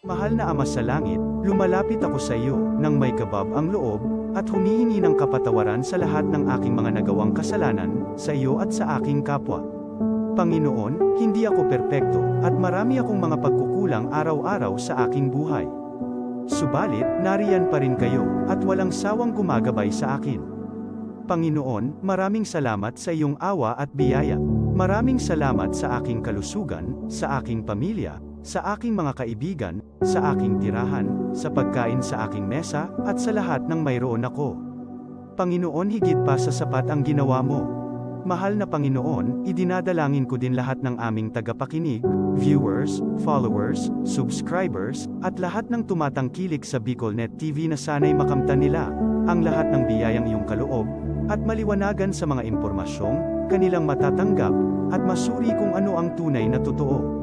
Mahal na Ama sa langit, lumalapit ako sa iyo, nang may kabab ang loob, at humihingi ng kapatawaran sa lahat ng aking mga nagawang kasalanan, sa iyo at sa aking kapwa. Panginoon, hindi ako perpekto, at marami akong mga pagkukulang araw-araw sa aking buhay. Subalit, nariyan pa rin kayo, at walang sawang gumagabay sa akin. Panginoon, maraming salamat sa iyong awa at biyaya. Maraming salamat sa aking kalusugan, sa aking pamilya, sa aking mga kaibigan, sa aking tirahan, sa pagkain sa aking mesa, at sa lahat ng mayroon ako. Panginoon, higit pa sa sapat ang ginawa mo. Mahal na Panginoon, idinadalangin ko din lahat ng aming tagapakinig, viewers, followers, subscribers, at lahat ng tumatangkilik sa BicolNet TV na sana'y makamtan nila ang lahat ng biyayang iyong kaloob, at maliwanagan sa mga impormasyong kanilang matatanggap, at masuri kung ano ang tunay na totoo.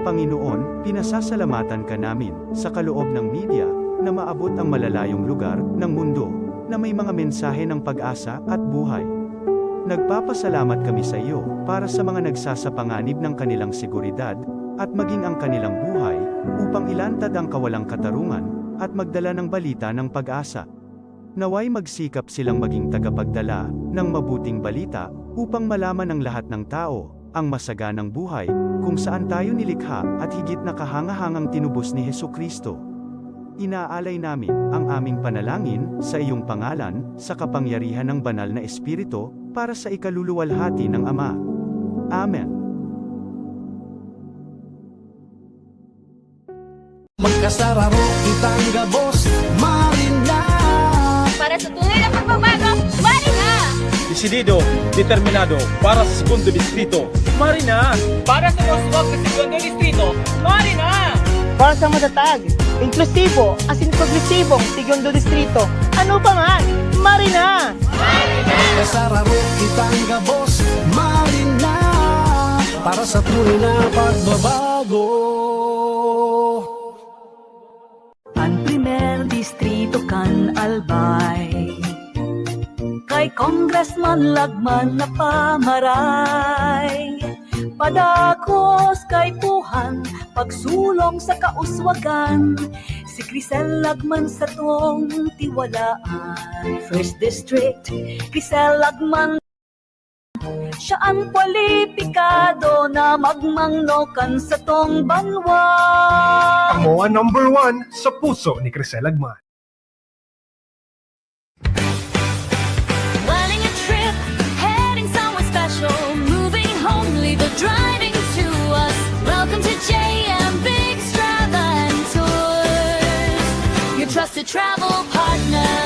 Panginoon, pinasasalamatan ka namin, sa kaloob ng media, na maabot ang malalayong lugar ng mundo, na may mga mensahe ng pag-asa at buhay. Nagpapasalamat kami sa iyo, para sa mga nagsasapanganib ng kanilang seguridad, at maging ang kanilang buhay, upang ilantad ang kawalang katarungan, at magdala ng balita ng pag-asa. Naway magsikap silang maging tagapagdala ng mabuting balita, upang malaman ng lahat ng tao ang masaganang buhay, kung saan tayo nilikha, at higit na kahangahangang tinubos ni Hesukristo. Inaalay namin ang aming panalangin sa iyong pangalan, sa kapangyarihan ng banal na Espiritu, para sa ikaluluwalhati ng Ama. Amen. Magkasararo kitang gabos, Marina. Para sa tunay na pagbabago, Marina! Desidido, determinado, para sa segundo distrito, Marina! Para sa Roswag sa segundo distrito, Marina! Para sa matatag, inklusibo, asin progresibong segundo distrito, ano pa man, Marina! Magkasararo kitang gabos, Marina. Para sa tunay na pagbabago. Ang primer distrito kan albay, kay Congressman Lagman na pamaray, padakos kay Puhan, pagsulong sa kauswagan, si Crisel Lagman sa tong tiwalaan. First District, Crisel Lagman, siya ang kwalipikado na magmangnokan sa tong banwa. Amo ang number 1 sa puso ni Crisel Lagman. Planning a trip, heading somewhere special, moving home, leave the driving to us. Welcome to JM Big Strava and Tours, your trusted travel partner.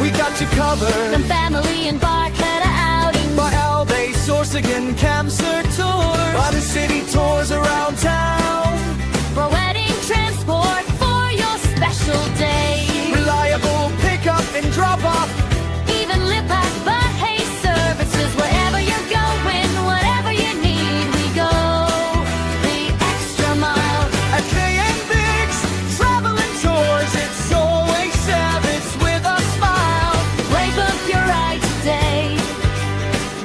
We got you covered. From family and Barclay outing, By Alday, Sourcing, Cancer Tours. By the city tours around town. for wedding transport for your special day. Reliable pickup and drop off. Even Lipac, but hey services, wherever you're going, whatever you need, we go the extra mile. At JM Biggs, travel and tours. It's always savage with a smile. Break up your ride today.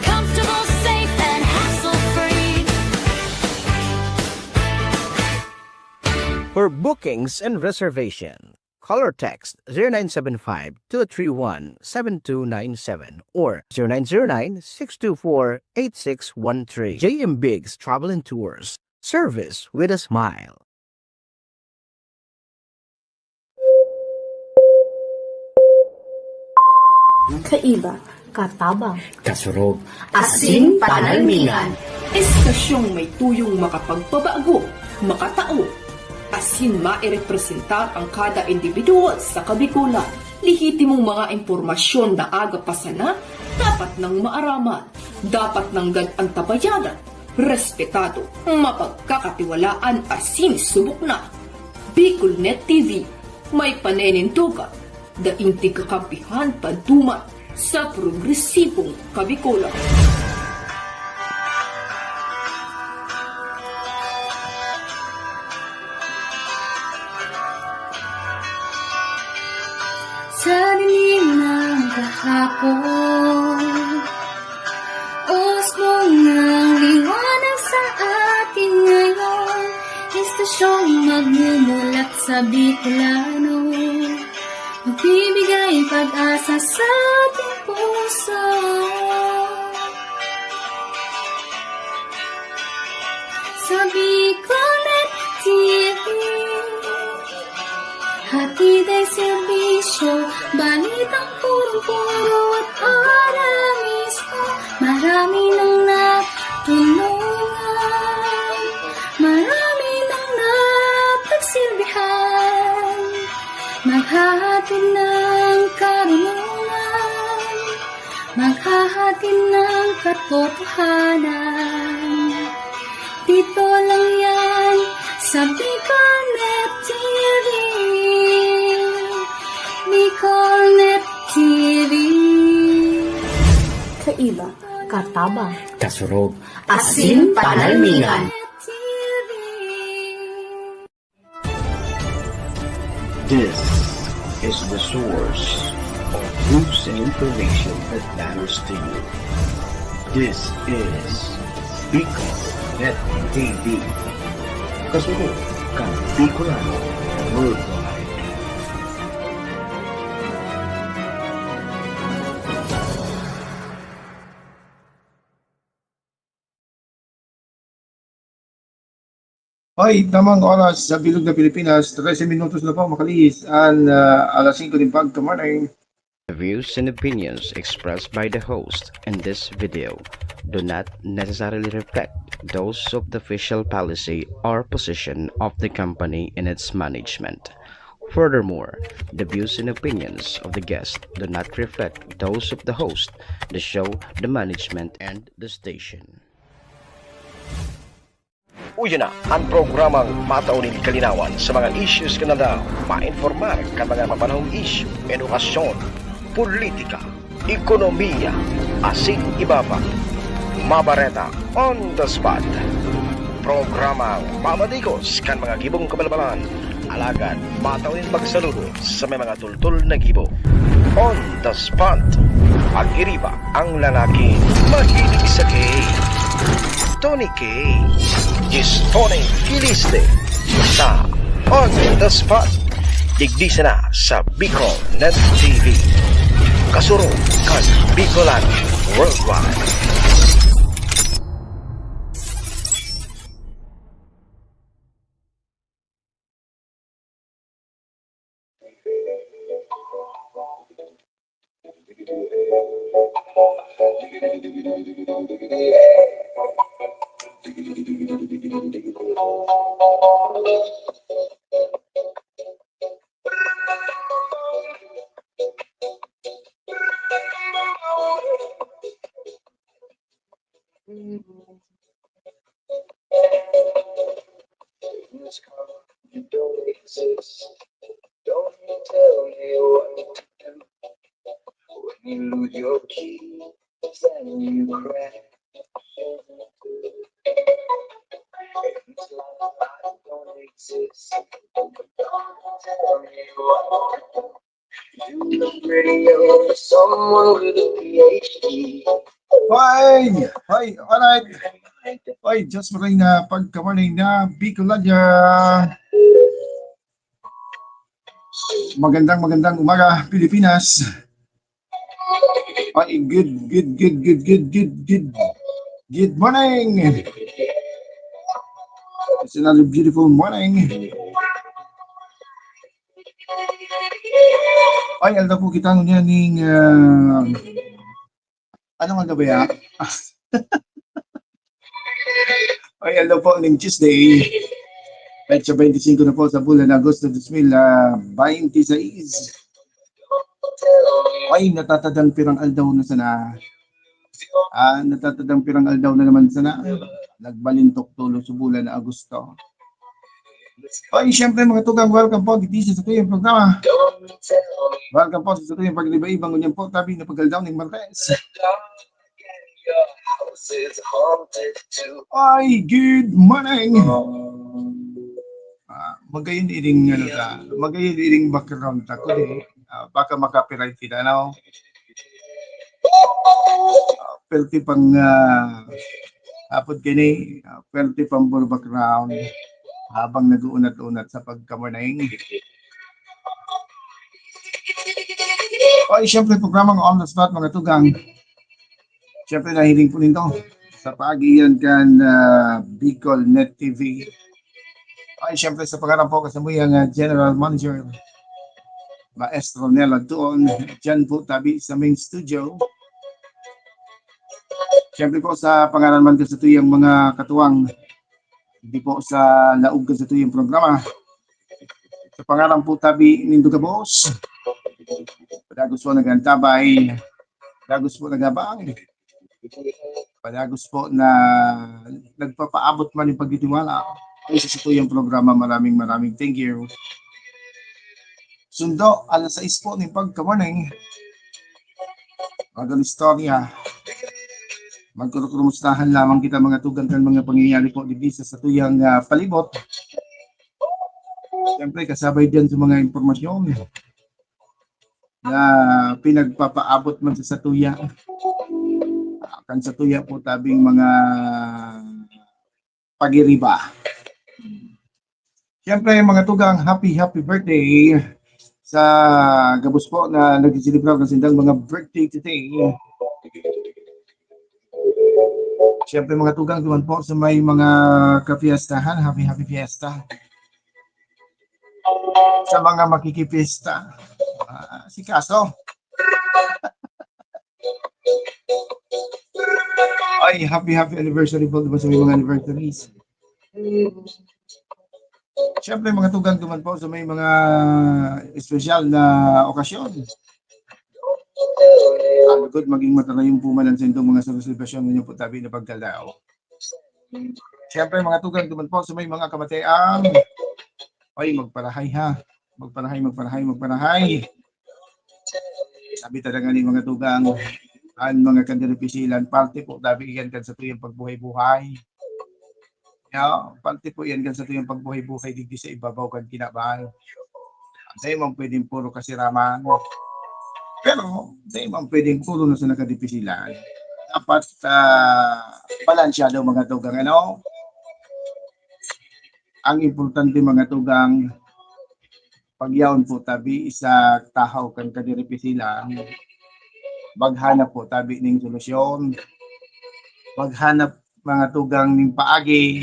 Comfortable, safe, and hassle-free. For bookings and reservation, call or text 0975-231-7297 or 0909-624-8613. JM Biggs Travel and Tours. Service with a smile. Kaiba, katabang, kasurog, asin panalmingan. Estasyong may tuyong makapagpabago, makatao, asin mairepresentar ang kada individual sa kabikulan. Lihitimong mga impormasyon na aga pa sana, dapat nang maaraman, dapat nang antabayanan, respetado, mapagkakatiwalaan asin subok na. BicolNet TV, may panenintugan, daing tigkakampihan padumat sa progresibong kabikulan. Sa dilim ng kahapon, usbong ng liwanag sa atin ngayon, istasyong sa Bicolano, magbibigay pag-asa sa ating puso. Sa Bicolnet TV, hatid ay serbisyo, balitang purong-puro at aral mismo. Marami nang natulungan, marami nang napagsilbihan, maghahatid ng karunungan, maghahatid ng katotohanan. Dito lang yan sa Bicolnet TV. Bicolnet TV. Kaiba, katabang, Kasurog. Asin panalmingan. This is the source of news and information that matters to you. This is Bicolnet TV. Kasurog kang Bicolano worldwide. Ay, tamang oras sa Bilog na Pilipinas. 13 minutos na po makalis. Alas 5 din pag morning. The views and opinions expressed by the host in this video do not necessarily reflect those of the official policy or position of the company and its management. Furthermore, the views and opinions of the guest do not reflect those of the host, the show, the management, and the station. Uyo na ang programang mataunin kalinawan sa mga issues ka na daw ma-informar ka mga mapanahong issue, edukasyon, politika, ekonomiya, asin ibaba, mabareta on the spot. Programang mamadigos kan mga gibong kabalbalan, alagad mataunin magsaludo sa may mga tultul na gibo. On the spot, pag-iriba ang lalaki mahilig sa gay. Tony K. is Tony Kiliste sa On the Spot. Digdisa na sa Bicolnet TV. Kasuro kan Bicolano worldwide. You don't exist. Don't you tell me what to do. When you lose your keys and you crack. It's like I don't exist. Don't tell me what to do. You look pretty young for someone with a PhD. Fine! Ay, alright. Ay, just maray na pagka-morning na Bicolania. Magandang umaga, Pilipinas. Ay, good morning. It's another beautiful morning. Ay, alda po kita niya ning ano nga ba ya? Ay, alda po ning Tuesday. Petsa 25 na po sa bulan ng Agosto 2026. Ay, natatadang pirang aldaw na sana. Natatadang pirang aldaw na naman sana. Nagbalintok tulo sa bulan ng Agosto. Ay, syempre mga tugang, welcome po. Gitisya sa tuyong programa. Welcome po sa tuyong pagliba-ibang unyang po. Tabi na pagaldaw ng Martes. Ay, good morning. Magayon iring background ako baka makapiright sila no. Perti pang apod kini, perti pang background. habang nag-uunat-unat sa pagkamorning. Ay, syempre, programang On The Spot, mga tugang. Syempre, nahiling po nito sa pag-iyan kan Bicol Net TV. Ay, syempre, sa pangarap po, kasama yung General Manager, Maestro Nela doon, dyan po tabi sa main studio. Syempre po, sa pangalan man ko sa tuyang mga katuwang, hindi po sa laog ko sa tuyang programa. Sa pangalan po tabi nindo ka boss. Padagos po nagantabay, padagos po nagabang, padagos po na nagpapaabot man yung pagtitiwala ay sa tuyang programa. Maraming thank you. Sundo, alas 6 po ng pagka-morning. Magandang istorya. Magkurukumustahan lamang kita mga tugang kan mga pangyayari po dito sa tuyang palibot. Siyempre, kasabay dyan sa mga impormasyon na pinagpapaabot man sa satuya. Kan satuya po tabing mga pagiriba. Siyempre, mga tugang, happy birthday sa gabos po na nagsisilibra ng sindang mga birthday today. Siyempre, mga tugang, duman po sa may mga kapiestahan, happy fiesta. Sa mga makikipista, si Kaso. Ay, happy anniversary po diba sa may mga anniversaries. Siyempre, mga tugang, duman po sa may mga espesyal na okasyon. Good, maging matala yung pumanan sa itong mga celebration ninyo po tabi na pagkalao. Siyempre, mga tugang, duman po sa may mga kamatayan. Ay, magparahay ha. Magparahay. Sabi talaga ni mga tugang, ang mga kandiripisilan, parte po tabi yan kan sa tuyang pagbuhay-buhay. Parte po yan kan sa tuyang pagbuhay-buhay digdi sa ibabaw kan kinabahan. Hindi man pwedeng puro kasiraman. Pero, hindi man pwedeng puro na sa nakadipisilan. Dapat balansyado mga tugang. Ang importante mga tugang, pagyaon po tabi isa tahaw kan kadiripisilan, maghanap po tabi ning solusyon, maghanap mga tugang ning paagi,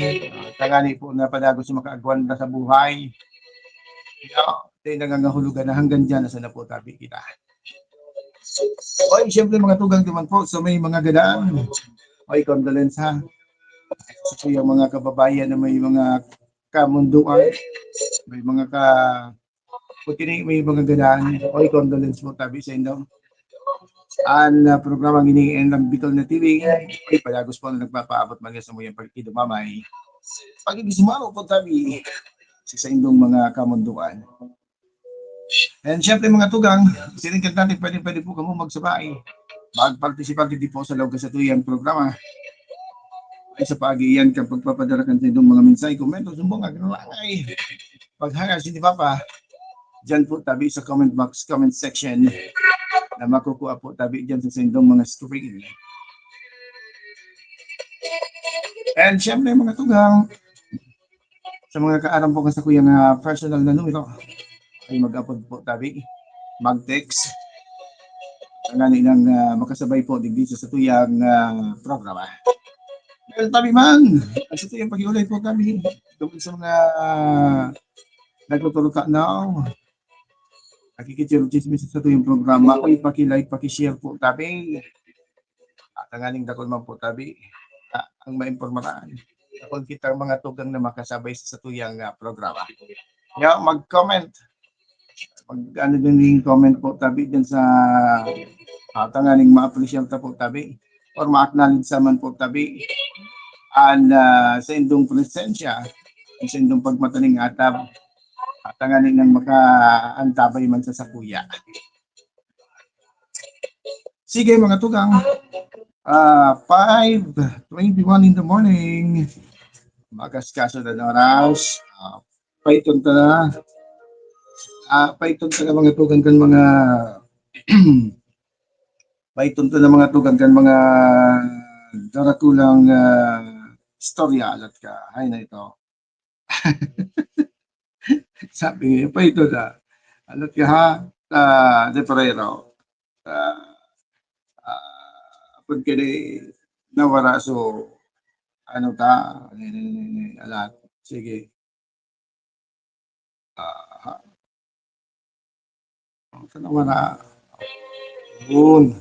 tagani po na padagos makaagwanda sa buhay. Tayo nangangahulugan na hanggang dyan na sana po tabi kita. Oy, siyempre mga tugang duman po sa may mga gadaan. Oy, condolence ha. Sa yung mga kababayan na may mga kamunduan, may mga may mga gadaan. Oy, condolence po tabi sa inyo. Ang programang iniin ng Bicol na TV, ay padagos po na nagpapaabot mga sa muyang pagkidumamay. Pag-ibisumaro po tabi sa indong mga kamunduan. And syempre mga tugang, siningkat natin pwede po kamo magsabay. Mag-participante din po sa loob sa tuyang programa. Ay sa pag-iyan kapag papadala kan sa indong mga mensahe, komento, sumbong, agnalangay. Paghangas, hindi pa, dyan po tabi sa comment box, comment section. Na makukuha po tabi dyan sa sindong mga screen. And syempre mga tugang, sa mga kaaram po sa kuyang personal na numero, ay mag-upload po tabi, mag-text, ang nang makasabay po digdi sa tuyang programa. Well, tabi man, sa tuyang pag-iulay po tabi, tungkol sa mga nagtuturo ka now, nakikichismis sa ito yung programa. Ay, paki-like, paki-share po tabi. At ang aning dakol man po tabi, ang maimpormaran. Kapag kita mga tugang na makasabay sa tuyang programa. Mag-comment. Mag-ano din yung comment po tabi dyan sa tanganing ma-appreciate po tabi. Or ma-acknowledge man po tabi. And sa indong presensya, sa indong pagmataning atab, at ang ng makaantabay man sa sakuya. Sige mga tugang, 5:21 in the morning, magaskaso na oras, paiton ta na mga tugang kan mga paiton ta na mga tugang kan mga daratulang istorya at ka, hay na ito. Sabi niya pa ito na, ano ka ha, de Ferrero, pag kini nawara so, ano ta, alat, sige. Sa nawara, yun.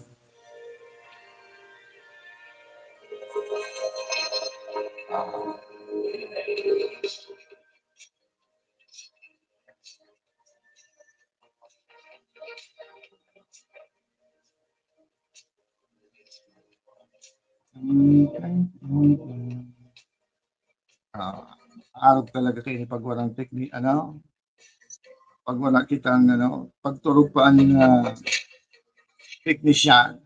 Araw talaga kayo pag walang technique, ano? Pag wala kitang, ano, pagturog pa ang technician.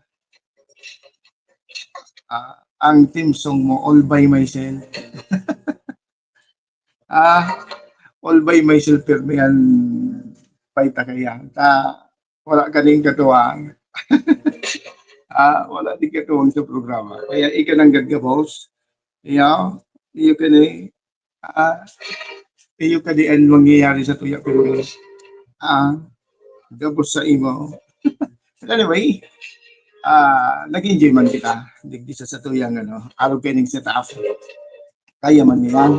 Ang team song mo, All By Myself. All By Myself, pero yan, paita kaya. Wala kaning katuwang. Wala din katuwang sa programa. Kaya ika nang gagabos. Iya, iyo ka ni, iyo ka di ang mangyayari sa tuya. Pero, gabos sa imo. But anyway, nag-enjoy man kita. Digdi sa tuyang, ano, araw kaning set up. Kaya man nila.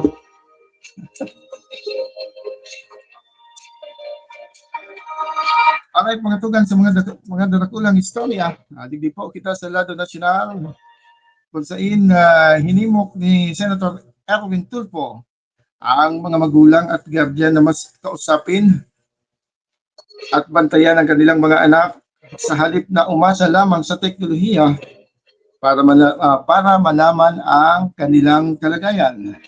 Alright, mga tugan sa mga darakulang istorya. Digdi po kita sa lado nasyonal. Kung saan hinimok ni Senator Erwin Tulfo ang mga magulang at guardian na mas kausapin at bantayan ang kanilang mga anak sa halip na umasa lamang sa teknolohiya para malaman ang kanilang kalagayan.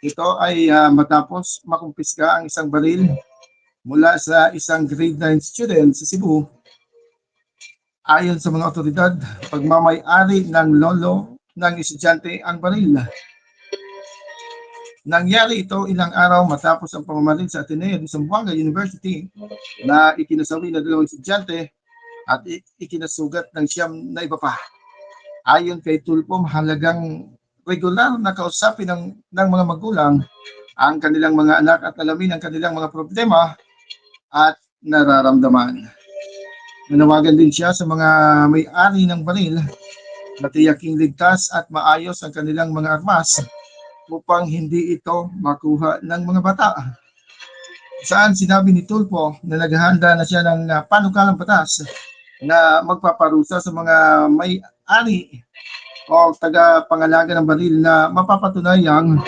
Ito ay matapos makumpiska ang isang baril mula sa isang grade 9 student sa Cebu. Ayon sa mga otoridad, pagmamay-ari ng lolo ng estudyante ang baril. Nangyari ito ilang araw matapos ang pamamaril sa Ateneo de Zamboanga University na ikinasawi na 2 estudyante at ikinasugat ng 9 na iba pa. Ayon kay Tulfo, halagang regular na kausapin ng mga magulang ang kanilang mga anak at alamin ang kanilang mga problema at nararamdaman. Nanawagan din siya sa mga may-ari ng baril na tiyaking ligtas at maayos ang kanilang mga armas upang hindi ito makuha ng mga bata. Saan sinabi ni Tulfo na naghahanda na siya ng panukalang batas na magpaparusa sa mga may-ari o taga-pangalaga ng baril na mapapatunayang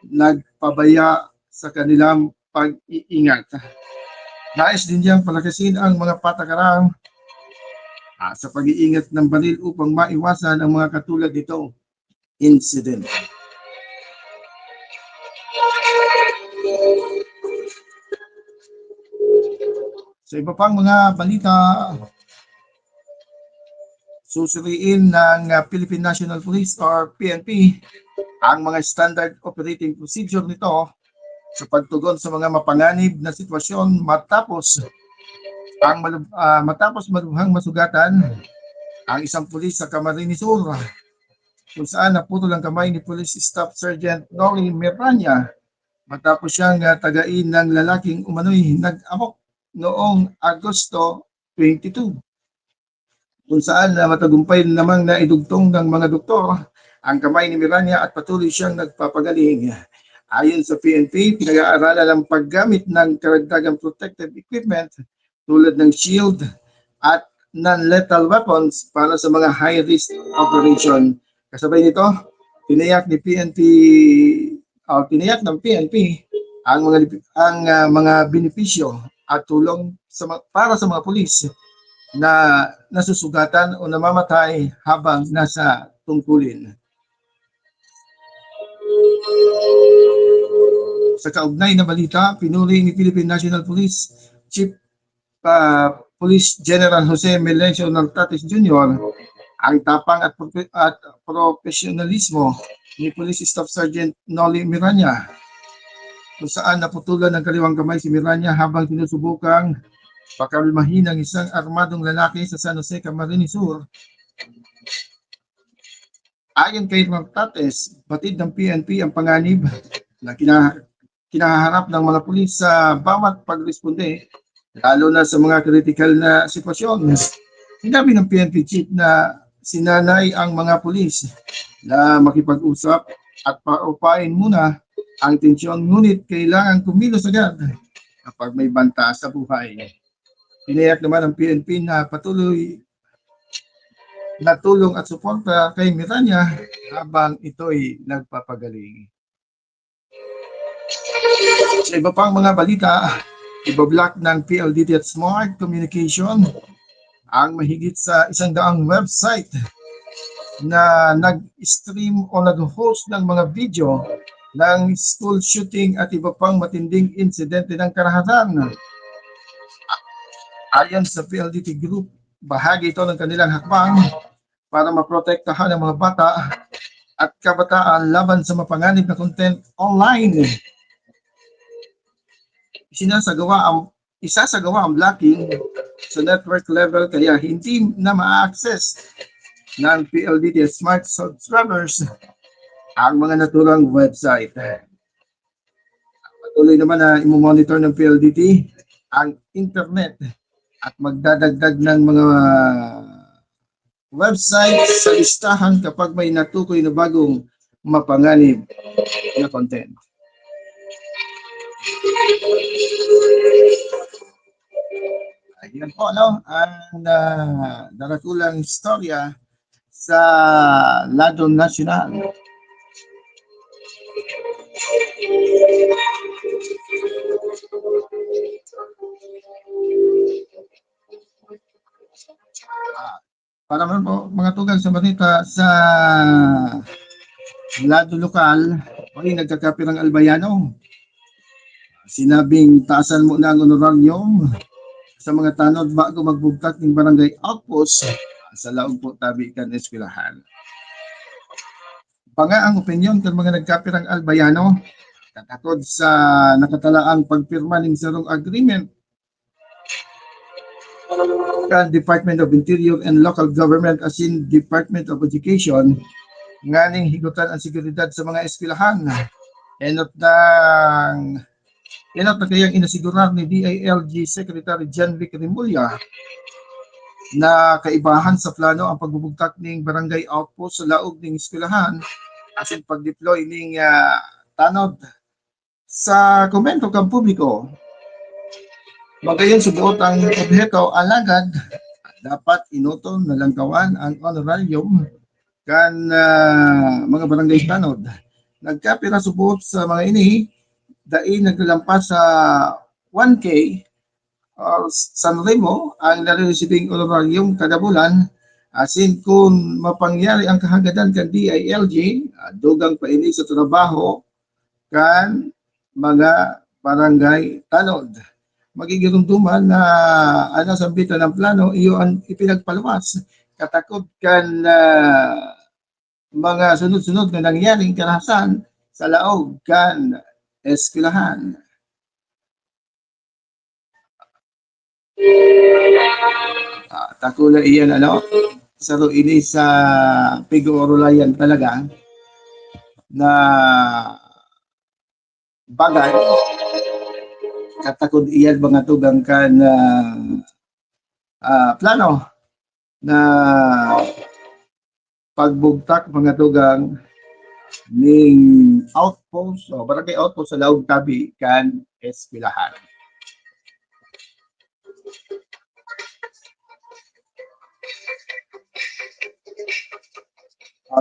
nagpabaya sa kanilang pag-iingat. Nais din niyang palakasin ang mga patakaran sa pag-iingat ng baril upang maiwasan ang mga katulad nito incident. Sa iba pang mga balita, susuriin ng Philippine National Police or PNP ang mga standard operating procedure nito sa pagtugon sa mga mapanganib na sitwasyon matapos malubhang masugatan ang isang pulis sa Camarines Sur kung saan naputol ang kamay ni Police Staff Sergeant Noli Miranya matapos siyang tagain ng lalaking umano'y nag-amok noong Agosto 22 kung saan matagumpay namang naidugtong ng mga doktor ang kamay ni Miranya at patuloy siyang nagpapagaling. Ayon sa PNP, pinag-aaralan ang paggamit ng karagdagang protective equipment tulad ng shield at non-lethal weapons para sa mga high-risk operation. Kasabay nito, tiniyak ng PNP ang mga benepisyo at tulong para sa mga pulis na nasusugatan o namamatay habang nasa tungkulin. Sa kaugnay na balita, pinuri ni Philippine National Police Chief Police General Jose Melencio Nartates Jr. ang tapang at profesionalismo ni Police Staff Sergeant Noli Miranya kung saan naputulan ng kaliwang kamay si Miranya habang sinusubukang pakalmahin ng isang armadong lalaki sa San Jose, Camarines Sur. Ayon kay Nartates, batid ng PNP ang panganib na kinaharap ng mga pulis sa bawat pagresponde, lalo na sa mga critical na sitwasyon. Sinabi ng PNP chief na sinanay ang mga pulis na makipag-usap at paupain muna ang tensyon, ngunit kailangan kumilos agad kapag may banta sa buhay. Tiniyak naman ng PNP na patuloy na tulong at suporta kay Miranya habang ito'y nagpapagaling. Sa iba pang mga balita, ibablock ng PLDT at Smart Communication ang mahigit sa 100 website na nag-stream o nag-host ng mga video ng school shooting at iba pang matinding insidente ng karahatan. Ayon sa PLDT Group, bahagi ito ng kanilang hakbang para maprotektahan ang mga bata at kabataan laban sa mapanganib na content online. Isasagawa ang blocking sa network level kaya hindi na ma-access ng PLDT Smart subscribers ang mga naturang website. Patuloy naman na imomonitor ng PLDT ang internet at magdadagdag ng mga website sa listahan kapag may natukoy na bagong mapanganib na content. Ayan po, ang darakulang istorya sa lado nasyonal. Para naman po mga tugang sa balita sa lado lokal, ay nagkakapirang albayano. Sinabing taasan mo na ang honorarium sa mga tanod bago magbugtak ng barangay outpost sa laog po tabikan eskwelahan. Panga ang opinyon ng mga nagkapirang albayano katakod sa nakatalaang pagpirma ng sarong agreement kan Department of Interior and Local Government as in Department of Education nganing higutan ang seguridad sa mga eskwelahan. Enot na kayang inasigurar ni DILG Secretary John Vic Rimulya na kaibahan sa plano ang pagbubugtak ng barangay outpost sa laog ng eskwelahan as in pag-deploy ng tanod sa komento kang publiko. Magayon subuot ang objeto alagad dapat inutol na langkawan ang honorarium kan mga barangay tanod. Nagkapira subuot sa mga ini dai naglalampas sa 1K or Sanremo ang nare-receiving honorarium kada bulan asin kung mapangyari ang kahagadan kan DILG dugang pa ini sa trabaho kan mga barangay tanod. Magigirumduman na sambitan ng plano iyo ang ipinagpaluwas katakot kan mga sunod-sunod na nangyaring karahasan sa laog kan eskwelahan. Takula iyan saro ini sa Pigorolayan talaga na bagay katakod iyan mga tugang kan plano na pagbugtak mga tugang ning outpost o barangay outpost sa laog tabi kan eskwelahan.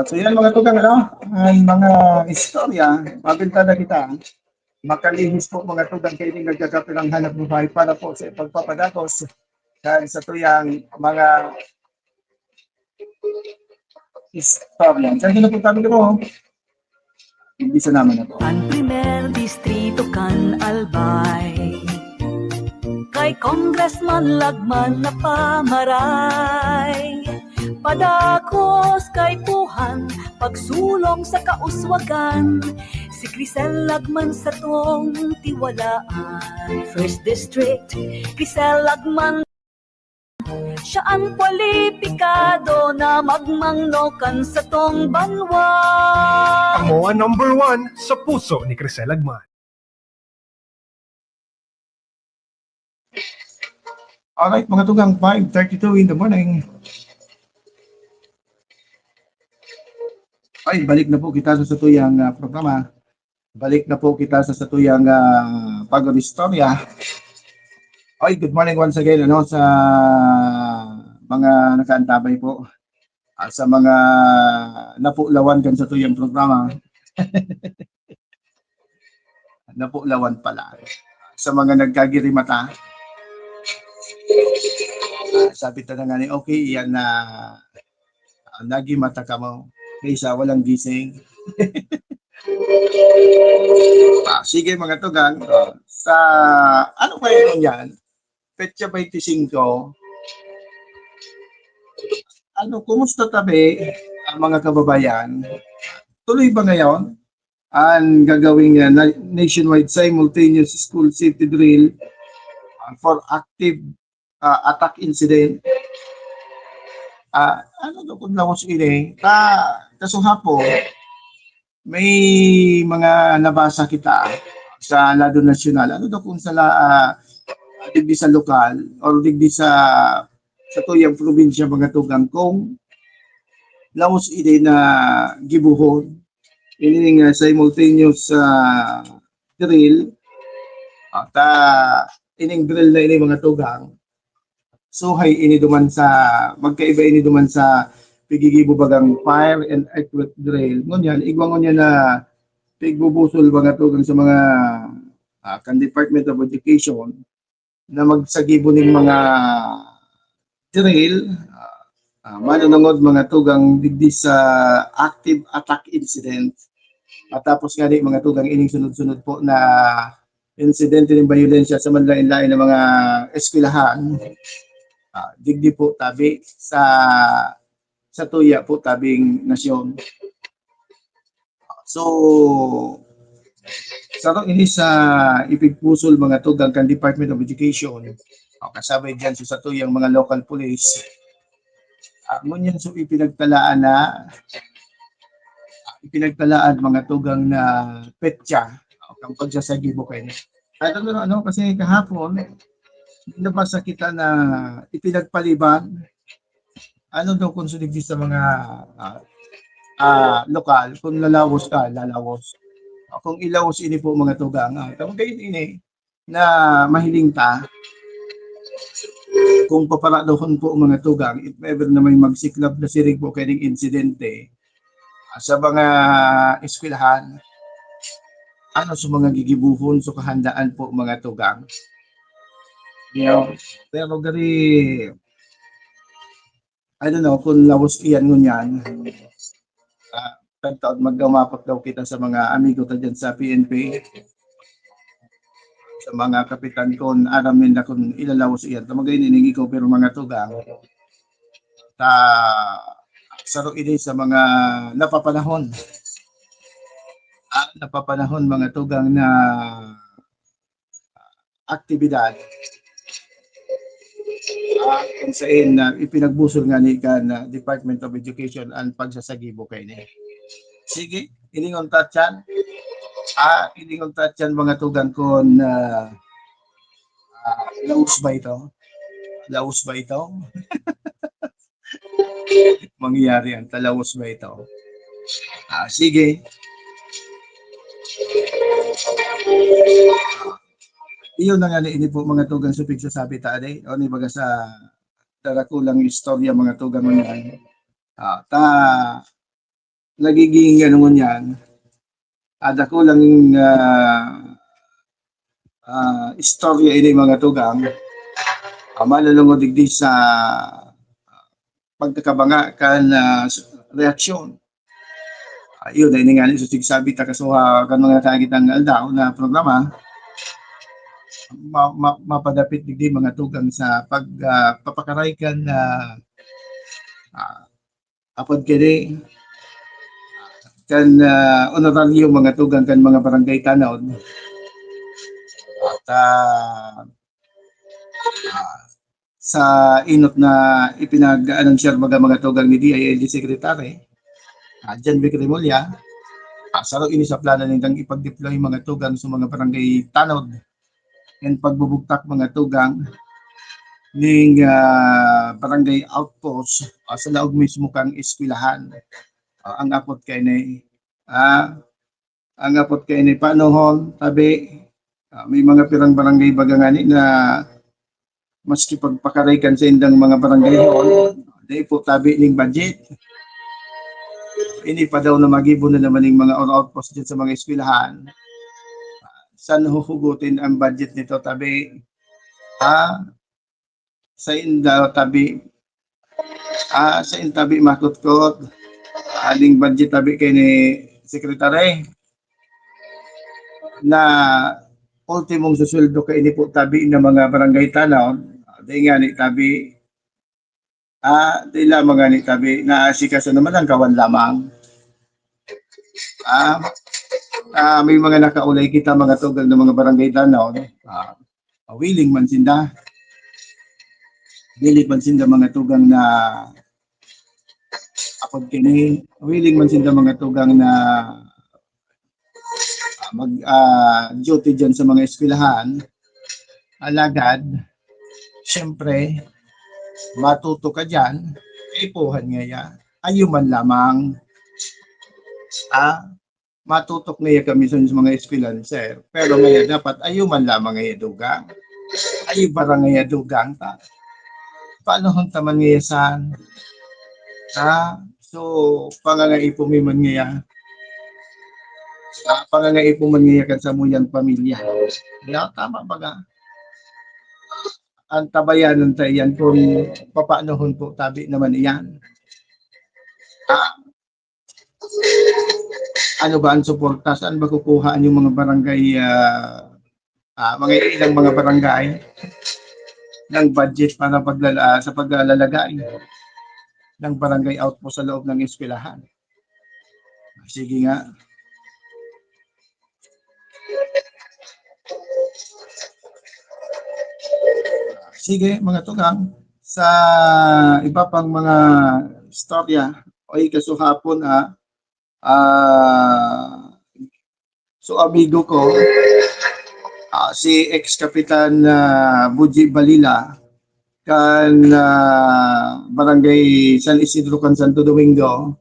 So yan mga tugang ang mga istorya mabintada kita makalihis po mga tugang kayo nagkakapilang hanap buhay para po sa pagpapadakos sa tuyang mga istorya. Diyan na po kami ko. Hindi sa naman na po. Ang primer distrito kan Albay kay Congressman Lagman na pamaray padakos kay Puhan pagsulong sa kauswagan si Crisel Lagman sa tong tiwalaan. First District Crisel Lagman siya ang kwalipikado na magmangnokan sa tong banwa. Amo ang number 1 sa puso ni Crisel Lagman. Alright, mga tugang, 5:32 in the morning. Ay, balik na po kita sa satuyang programa. Balik na po kita sa satuyang Pagod Istorya. Ay, good morning once again sa mga nakaantabay po. Sa mga napulawan kan sa tuyang programa. Napulawan pala. Sa mga nagkagirimata. Sabi ta na nga ni, okay, yan na nagimata ka mo kaysa walang gising. Sige mga tugang, sa ano ba yun yan? Petsa 25. Kumusta tabi ang mga kababayan? Tuloy ba ngayon ang gagawing nationwide simultaneous school safety drill for active attack incident? Kung lawos ini, kasuhapo, may mga nabasa kita sa lado nasyonal. Kung sa digdi sa lokal or digdi sa tuyang probinsya mga tugang kung lawos ini na gibuhon ini simultaneous drill ining drill na ini mga tugang. So ini duman sa magkaiba ini duman sa pigigibo bagang fire and earthquake drill. Ngunyan igwangon niya na pigbubusol mga tugang sa mga kan Department of Education na magsagibo ning mga drill manunungod mga tugang digdi sa active attack incident. At tapos nga di mga tugang ining sunod-sunod po na insidente ng violensya sa manlain-lain ng mga eskwelahan. Digdi po tabi sa tuya po tabing nasyon. So sa ini sa ipigpusol mga tugang kan Department of Education kasabay dyan sa tuyang mga local police ngunyan so ipinagtalaan mga tugang na petsa ang pagsasagibo kayo. Kasi kahapon nabasa kita na ipinagpaliban kung suligdi sa mga lokal kung lalawos kung ilawos ini po mga tugang kayo ini na mahiling ta kung paparadohon po mga tugang if ever na may magsiklab na sirig po kayong insidente sa mga eskwelahan sa mga gigibuhon so kahandaan po mga tugang. Pero gari kung lawos iyan ngunyan tagtaod maggamapot daw kita sa mga amigo ta dyan sa PNP sa mga kapitan kon aramin na kung ilalawos iyan tamagay niningi ko pero mga tugang saro ini sa mga napapanahon mga tugang na aktibidad kung saan ipinagbusol nga ni kan Department of Education ang pagsasagibo kay ni. Sige, iningon tatyan. Iningon tatyan mga tugang kon laos ba ito? Mangyayari ang talawos ba ito? Sige. Iyon na nga ini po mga tugang supig sa sabi taade o ni baga sa tarakulang istorya mga tugang ngunyan. Nagiging ngunyan dakulang istorya ini mga tugang malulungod digdi sa pagkakabanga kan reaksyon. Yun na ini nga ni susig sabi ta kasuha kan mga kagitang aldaw na programa mapadapit digdi mga tugang sa pagpapakaray kan apod kini kan honoraryo mga tugang kan mga barangay tanawd at sa inot na ipinag-anunsyer mga tugang ni DILG Secretary Jan Vic Remulla saro ini sa plano nitang ipag-deploy mga tugang sa mga barangay tanawd and pagbubugtak mga tugang ning barangay outpost sa laog mismo kang eskwelahan. Ang apot kay ni ang apot kay ni panuhon tabi may mga pirang barangay bagangani na maski pagpakaray sa indang mga barangay hall, di po tabi ning budget. Ini pa daw na mag-ibon na naman ng mga outpost dyan sa mga eskwelahan. Saan huhugutin ang budget nito tabi? Sa inda tabi. Sa intabi makutkot. Aling budget tabi kay ni sekretary na ultimong susweldo kay ni po tabi ng mga barangay tanaw. Di nga ni tabi. Di lamang nga ni tabi na asikaso naman ang kawan lamang. May mga nakaulay kita mga tugal ng mga barangay tanaw. Willing man sinda. Willing man sinda mga tugang na apod kini. Willing man sinda mga tugang na mag-duty dyan sa mga eskwelahan. Alagad, syempre, matuto ka dyan, ipuhan ngaya, ayuman lamang. Matutok ngaya kami sa mga eskwelahan, sir. Pero ngaya dapat ayuman lamang ngaya dugang. Ayubara ngaya dugang ta. Paano hong taman ngaya san? So, pangangaipumiman ngaya. Pangangaipuman ngaya kan sa muyang pamilya. Kaya tama baga. Ang tabayanan tayo yan kung papaanohon po tabi naman iyan. Ano ba ang suporta? Saan ba kukuhaan yung mga barangay, mga ilang mga barangay ng budget para sa paglalagay ng barangay outpost sa loob ng eskwelahan? Sige nga. Sige mga tugang, sa iba pang mga istorya o ikasuhapon so amigo ko si ex-kapitan Buji Balila kan barangay San Isidro kan Santo Domingo,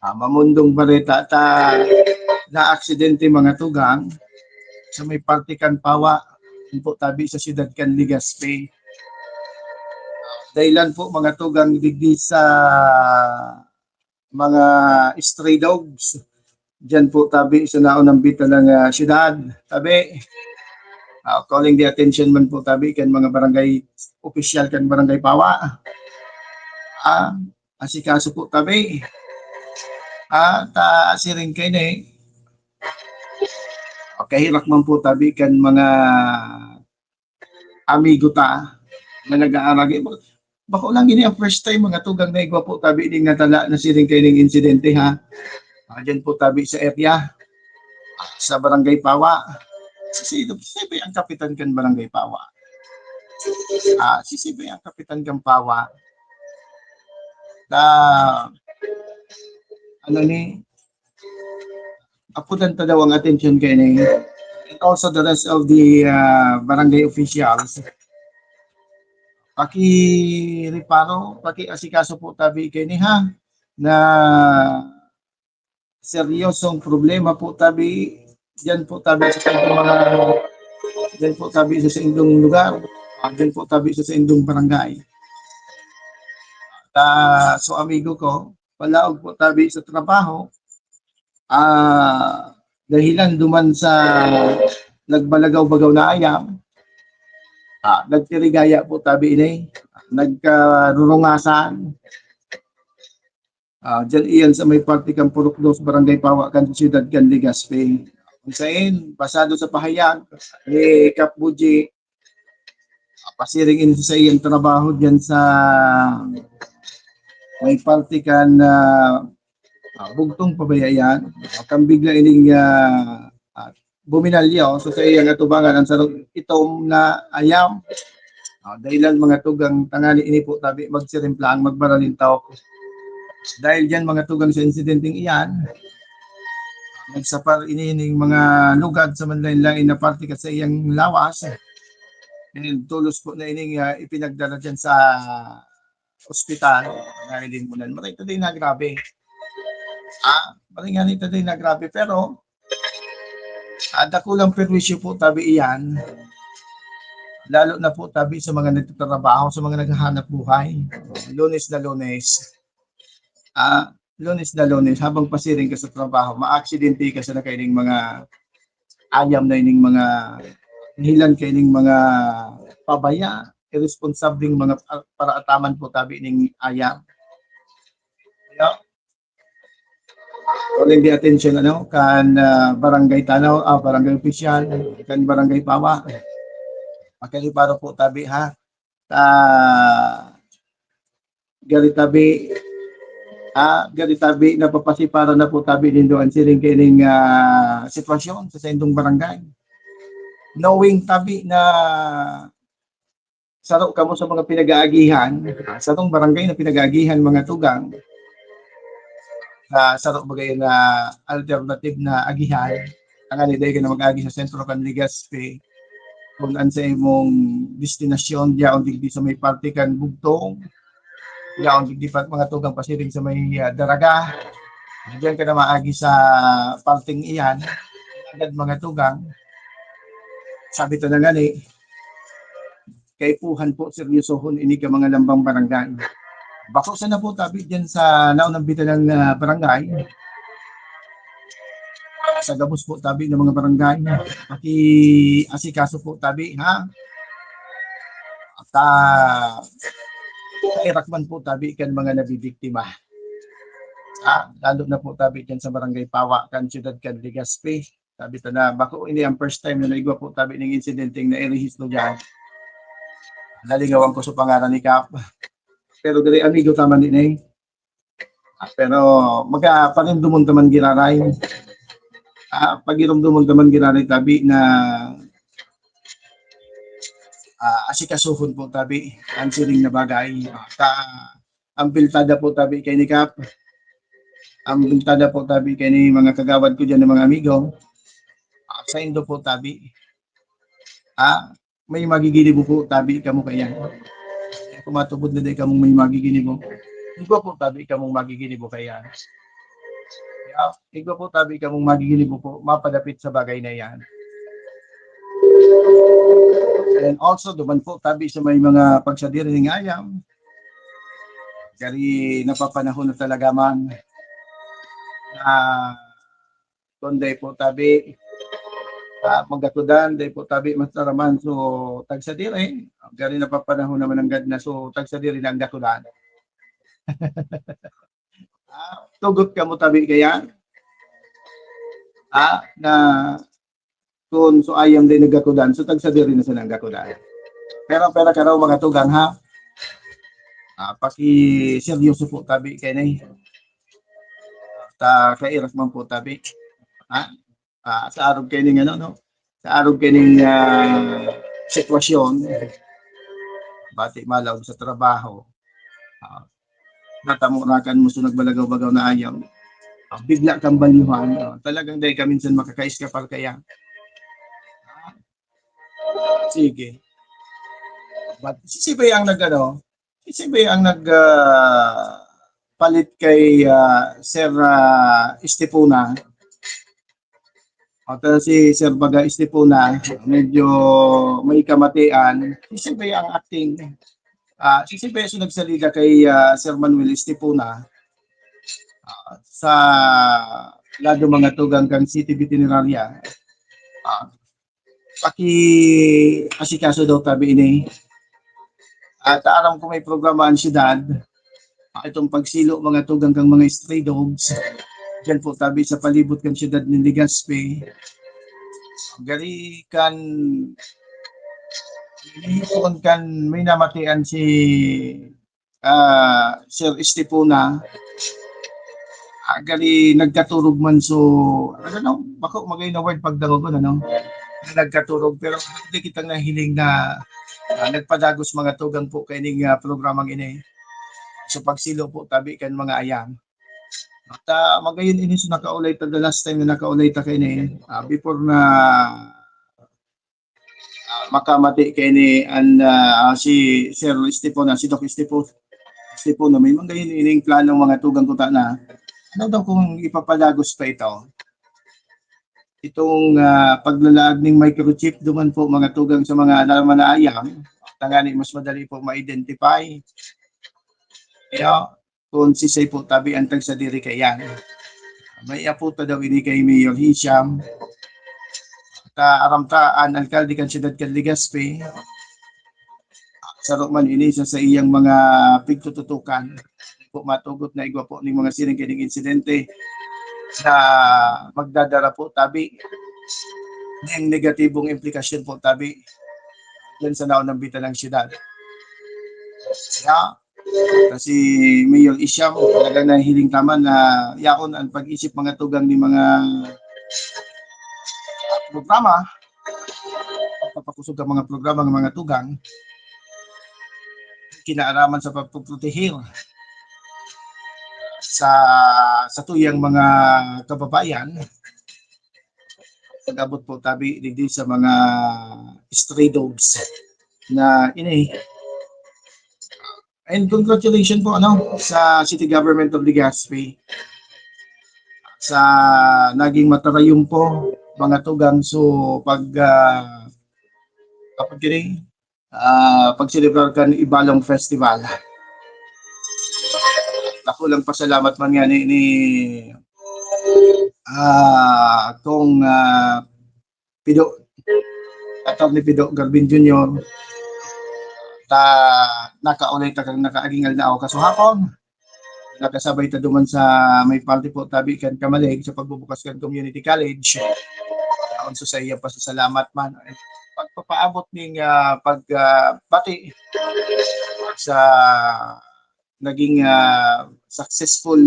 Mamundong Bareta na aksidente mga tugang sa may partikan Pawa po tabi sa siyudad kan Legazpi. Dahilan po mga tugang digdi sa mga stray dogs. Diyan po tabi sa naunang bita ng siyudad. Tabi, calling the attention man po tabi kan mga barangay official kan barangay Pawa. Asikaso po tabi. Asiring kayo na kahirap man po tabi kan mga amigo ta na nag-aarag. Bako lang gini ang first time mga tugang na igwa po tabi ding natala na siring kayo ng insidente ha. Diyan po tabi sa area sa barangay Pawa. Si Sibay ang kapitan kan barangay Pawa. Si Sibay ang kapitan kan Pawa. Apudan ta daw ang attention kay ni and also the rest of the barangay officials. Paki-reparo, paki-asikaso po tabi kay ni ha na seryosong problema po tabi diyan po tabi sa mga diyan po tabi sa indong lugar, diyan po tabi sa indong barangay. So amigo ko, palaog po tabi sa trabaho. Dahilan duman sa nagbalagaw-bagaw na ayam, nagtirigaya po tabi ini, nagkarurungasan. Diyan iyan sa may partikang Purok 2, Barangay Pawa, kan siyudad kan Legazpi. Kung saan, pasado sa pahayag, ni Kap Buji, pasiring in sa iyang trabaho diyan sa may partikan bugtong pabayayan, kang bigla ining buminalyo so sa iyang atubangan ang sarong itom na ayam. Dahilan mga tugang tangali ini po tabi magsirimplang magbaralin tao. Dahil diyan mga tugang sa insidenteng iyan, nagsapar inining mga lugad sa manlain-lain na parte sa iyang lawas. tulos po na ining ipinagdala dyan sa ospital. Narinig mo na. Marita din na grabe. Marita din na grabe. Pero, dakulang perwisyo po tabi iyan. Lalo na po tabi sa mga nagtatrabaho, sa mga naghahanap buhay. Lunes na Lunes. Lunes na Lunes, habang pasiring ka sa trabaho, ma-aksidente ka sa nakaining mga ayam na ining mga hilan kaining mga pabaya, irresponsabling mga paraataman po tabi ining ayam. Yeah. Calling the attention kan barangay Tanaw, barangay official, kan barangay Pawa. Makaliparo po tabi ha. Garitabi napapasipara na po tabi din doon siring kining sitwasyon sa indong barangay. Knowing tabi na saro kamo sa mga pinag-aagihan, sa tong barangay na pinag-aagihan mga tugang, saro bagay na alternative na agihan, ang aniday ka na mag-agi sa sentro kan Legazpi, kung an sa imong destinasyon diya on digdi sa may parte kan Bugtong, diya on digdi pat mga tugang pasiring sa may Daraga, diyan ka na maagi sa parting iyan, agad mga tugang, sabi to na gani, kay puhan po seryosohon ini ka mga lambang barangay. Bako sa na po tabi dyan sa naunang bitan ng barangay, sa gabos po tabi ng mga barangay, pati asikaso po tabi ha, at kairakman po tabi kan mga nabibiktima. Lalo na po tabi dyan sa barangay Pawa kan siyudad kan Legazpi. Sabi to na bako ini ang first time na naigwa po tabi ng insidenteng na erehistro dyan. Nalingawan ko sa pangalan ni Kap. Pero dali amigo tama din eh. Pero magparindomon taman giraray. Pagirumdumon taman giraray tabi na asikasuhon po tabi ang siring na bagay. Ang biltada po tabi kay ni Kap. Ang biltada po tabi kay ni mga kagawad ko dyan ng mga amigo. Sa indo po tabi. May magiginib po tabi kamo kaya. Kung matubod na day kamong may magiginib mo. Igwa po tabi kamong magiginib mo kaya. Igwa po tabi kamong magiginib mo po mapadapit sa bagay na yan. And also duman po tabi sa may mga pagsadiri ng ayam. Kari napapanahon na talaga man na kunday po tabi magakudan day po tabi masaraman so tagsadiri gari napapanahon naman ang gad na so tagsadiri na ang gakudan. Tugot ka mo tabi kaya na kung so ayam day nagakudan so tagsadiri na sa nang gakudan. Pero ka raw mga tugang ha, paki seryoso po tabi kay nay kairas man po tabi sa arog kayo ng sa arog kayo ng sitwasyon, bati malaw sa trabaho, natamurakan mo so nagbalagaw-bagaw na ayam, bigla kang baliwan, talagang dahil ka minsan makakaiskapal kaya. Sige. But sisibay ang palit kay Sir Estipona. At si Sir Baga Estipona, medyo may kamatian. Sisibay ang acting. Sisibay so nagsalita kay Sir Manuel Estipona sa lado mga tugang kang City Veterinaria. Paki asikaso daw tabi ini. At aram ko may programa ang siyudad. Itong pagsilo mga tugang kang mga stray dogs. Diyan po tabi sa palibot kan siyudad ng Legazpi. Gari kan may namatian si Sir Estipona. Gari nagkaturog man so bako magay na word pagdangon nagkaturog pero hindi kitang nahiling na nagpadagos mga tugang po kay ning programang ini. So pagsilo po tabi kan mga ayam. At magayon ini so nakaulay ta the last time na nakaulay ta kay ni before na makamati kay ni si Sir Estepo na si Doc Estepo na may mga ining planong mga tugang kuta na ano daw kung ipapalagos pa itong paglalaag ng microchip duman po mga tugang sa mga namanaayam tangani mas madali po ma-identify kung sisay po tabi ang tag sa diri kayan may aputa daw ini kay Mayor Hisham aramtaan alkalde kan siyudad kan Legazpi sarok man ini sa iyang mga pigtututukan po matugot na igwa po ng mga sining kining insidente na magdadala po tabi ng negatibong implikasyon po tabi dyan sa naon ng bita ng siyudad. Kaya kasi Mayor Isham talagang nahiling taman na yaon ang pag-isip mga tugang ni mga programa pagpapakusog ang mga programa ng mga tugang kinaaraman sa pagpuputihil sa tuyang mga kababayan pag-abot po tabi digdi sa mga stray dogs na ini and congratulations po sa City Government of Legazpi sa naging matarayong po mga tugang so pagselebrar kan Ibalong Festival. Ako lang pasalamat man nga ni kung Pido Atty. Pido Garbin Jr. Nakaulit kang nakaagingal na ako kasuhapon. Nakasabay ta duman sa may party po tabi kan Kamalig sa pagbubukas kan community college. Aon sa iya pasasalamat man pagpapaabot ning pagbati sa naging successful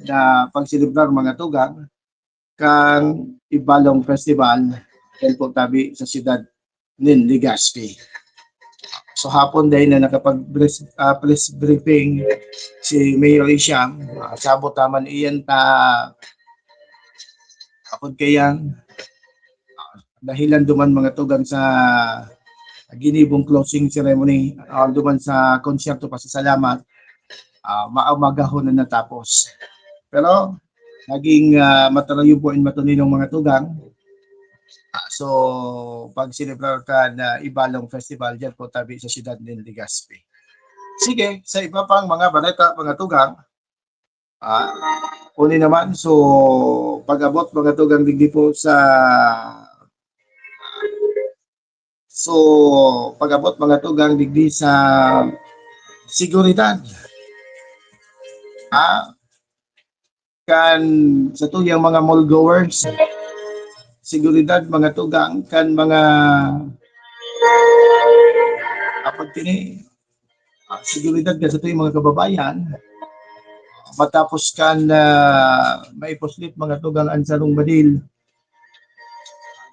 na pagselebrar mga tugang kan Ibalong Festival yan po tabi sa siyudad ng Legazpi. So hapon dahil na nakapag-press briefing si Mayor Isham, sabot taman iyan kapag kayang dahilan duman mga tugang sa ginibong closing ceremony, duman sa konsyerto pasasalamat, maumagahon na natapos. Pero naging matarayo po in matuninong mga tugang. So pag sinibrar ka na Ibalong Festival dyan po tabi sa siyudad ng Legazpi. Sige, sa iba pang mga balita mga tugang, uni naman, so pag-abot mga tugang digdi po sa pag-abot mga tugang digdi sa seguridad. Kan sa tuyang mga mall goers, seguridad mga tugang kan mga seguridad ka sa tuyang mga kababayan matapos kan maipuslit mga tugang ang sarong badil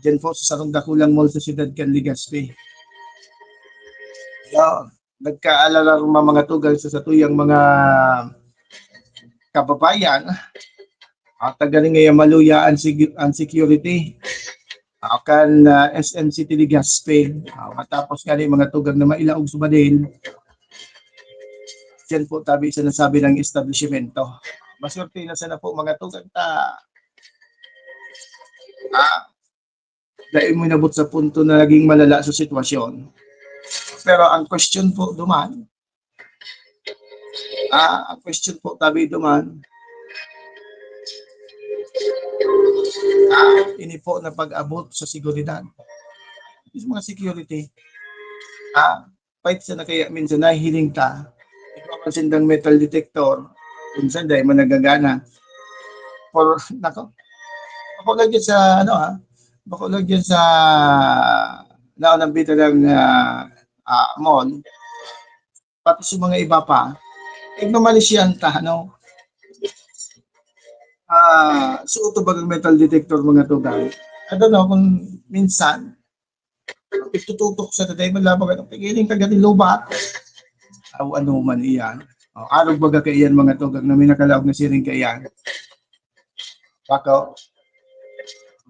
dyan po sa sarong dakulang mall sa siyudad kan Legazpi. Nagkaalala mga tugang sa tuyang mga kababayan tagaling ngayon maluya ang security kan SM City Legazpi matapos nga mga tugang na mailaog sumadin dyan po tabi sa nasabi ng establishmento. Maswerte na sana po mga tugang dahil mo inabot sa punto na naging malala sa sitwasyon. Pero ang question po duman, ini po na pag-abot sa seguridad. Yung mga security, fight sa na kaya minsan nahihiling ta, ikaw ang metal detector, minsan dahil man nagagana. Ako lagyan sa, lagyan sa naunang bita ng mall, pati sa mga iba pa, ignomalisyan ta, suoto bagang metal detector mga tugang. I don't know kung minsan itututok sa taday malabag ang pigiling kagati lubat o ano man iyan. Arog baga kaiyan mga tugang na minakalaog na siring kaiyan. Bako